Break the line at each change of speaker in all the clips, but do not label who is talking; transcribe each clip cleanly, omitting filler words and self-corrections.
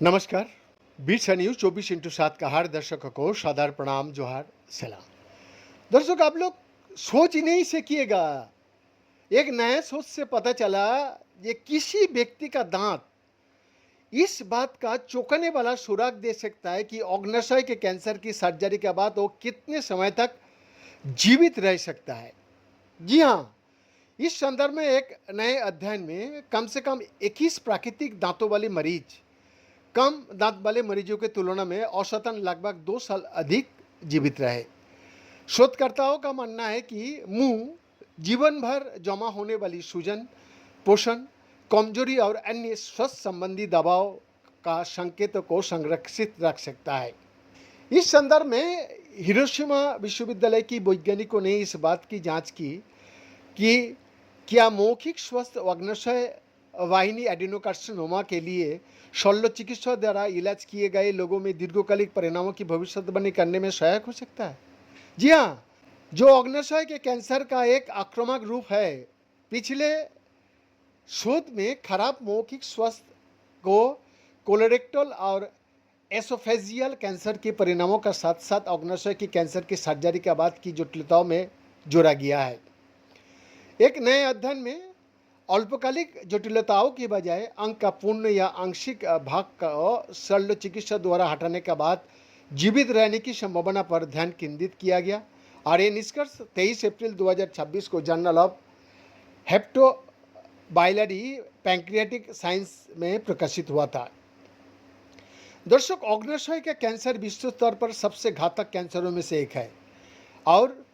नमस्कार। Beats news 24x7 का हर दर्शक को सादर प्रणाम, जोहार, सलाम। दर्शक, आप लोग सोच ही नहीं सकिएगा, एक नया सोच से पता चला ये किसी व्यक्ति का दांत इस बात का चौंकाने वाला सुराग दे सकता है कि अग्नाशय के कैंसर की सर्जरी के बाद वो कितने समय तक जीवित रह सकता है। जी हाँ, इस संदर्भ में एक नए अध्ययन में कम से कम 21 प्राकृतिक दांतों वाले मरीज कम दांत वाले मरीजों की तुलना में औसतन लगभग 2 साल अधिक जीवित रहे। शोधकर्ताओं का मानना है कि मुंह जीवन भर जमा होने वाली सूजन, पोषण, कमजोरी और अन्य स्वास्थ्य संबंधी दबाव का संकेतों को संरक्षित रख सकता है। इस संदर्भ में हिरोशिमा विश्वविद्यालय की वैज्ञानिकों ने इस बात की जांच की कि क्या मौखिक स्वस्थ अग्नाशय वाहिनी एडिनोकार्सिनोमा के लिए शल्य चिकित्सा द्वारा इलाज किए गए लोगों में दीर्घकालिक परिणामों की भविष्यवाणी करने में सहायक हो सकता है। जी हाँ, जो अग्नाशय के कैंसर का एक आक्रामक रूप है, पिछले शोध में खराब मौखिक स्वास्थ्य को कोलोरेक्टल और एसोफेजियल कैंसर के परिणामों का साथ साथ अग्नाशय की कैंसर की सर्जरी के बाद की जटिलताओं में जोड़ा गया है। एक नए अध्ययन में अल्पकालिक जटिलताओं की बजाय अंग का पूर्ण या आंशिक भाग का शल्य चिकित्सा द्वारा हटाने के बाद जीवित रहने की संभावना पर ध्यान केंद्रित किया गया और ये निष्कर्ष 23 अप्रैल 2026 को जर्नल ऑफ हेप्टोबाइलरी पैंक्रियाटिक साइंस में प्रकाशित हुआ था। दर्शक, अग्नाशय का कैंसर विश्व स्तर पर सबसे घातक कैंसरों में से एक है और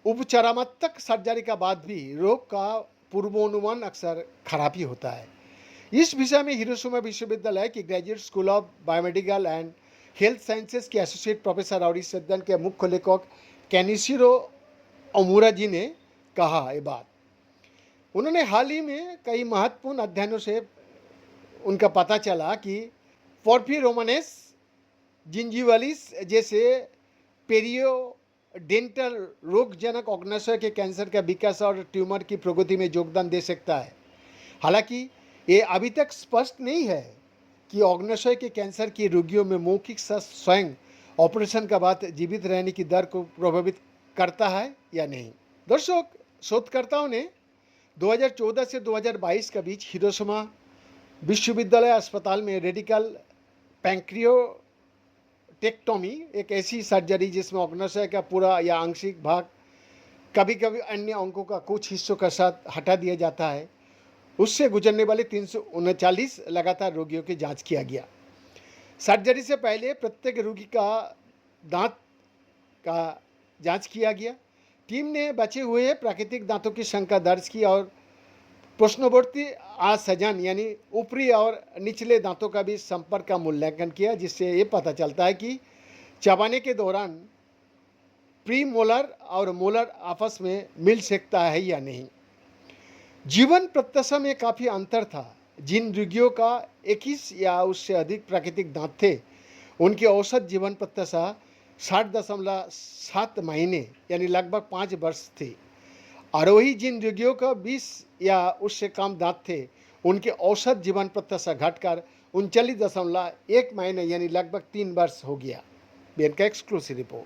उपचारात्मक सर्जरी के बाद भी रोग का पूर्वानुमान अक्सर खराब ही होता है। इस विषय में हिरोशिमा विश्वविद्यालय की graduate school of biomedical and health sciences के एसोसिएट प्रोफेसर और इस अध्ययन के मुख्य लेखक कैनिशिरो ओमुरा जी ने कहा ये बात। उन्होंने हाल ही में कई महत्वपूर्ण अध्ययनों से उनका पता चला कि पोर्फिरोमनेस जिंजिवालिस जैसे पेरियोडेंटल रोगजनक अग्नाशय के कैंसर का विकास और ट्यूमर की प्रगति में योगदान दे सकता है। हालांकि ये अभी तक स्पष्ट नहीं है कि अग्नाशय के कैंसर के रोगियों में मौखिक स्वास्थ्य स्वयं ऑपरेशन के बाद जीवित रहने की दर को प्रभावित करता है या नहीं। दर्शक, शोधकर्ताओं ने 2014 से 2022 के बीच हिरोशिमा विश्वविद्यालय अस्पताल में रेडिकल पैंक्रियोटेक्टोमी, एक ऐसी सर्जरी जिसमें अग्नाशय का पूरा या आंशिक भाग, कभी कभी अन्य अंगों का कुछ हिस्सों के साथ हटा दिया जाता है, उससे गुजरने वाले 339 लगातार रोगियों की जांच किया गया। सर्जरी से पहले प्रत्येक रोगी का दांत का जांच किया गया। टीम ने बचे हुए प्राकृतिक दांतों की संख्या दर्ज की और प्रश्नवर्ती आसंजन यानी ऊपरी और निचले दांतों का भी संपर्क का मूल्यांकन किया, जिससे ये पता चलता है कि चबाने के दौरान प्री मोलर और मोलर आपस में मिल सकता है या नहीं। जीवन प्रत्याशा में काफ़ी अंतर था। जिन रोगियों का 21 या उससे अधिक प्राकृतिक दांत थे, उनकी औसत जीवन प्रत्याशा 60.7 महीने यानी लगभग 5 वर्ष थी और वही जिन रोगियों का 20 या उससे कम दांत थे, उनके औसत जीवन प्रत्याशा घटकर 39.1 महीने यानी लगभग 3 वर्ष हो गया। बीएन का एक्सक्लूसिव रिपोर्ट।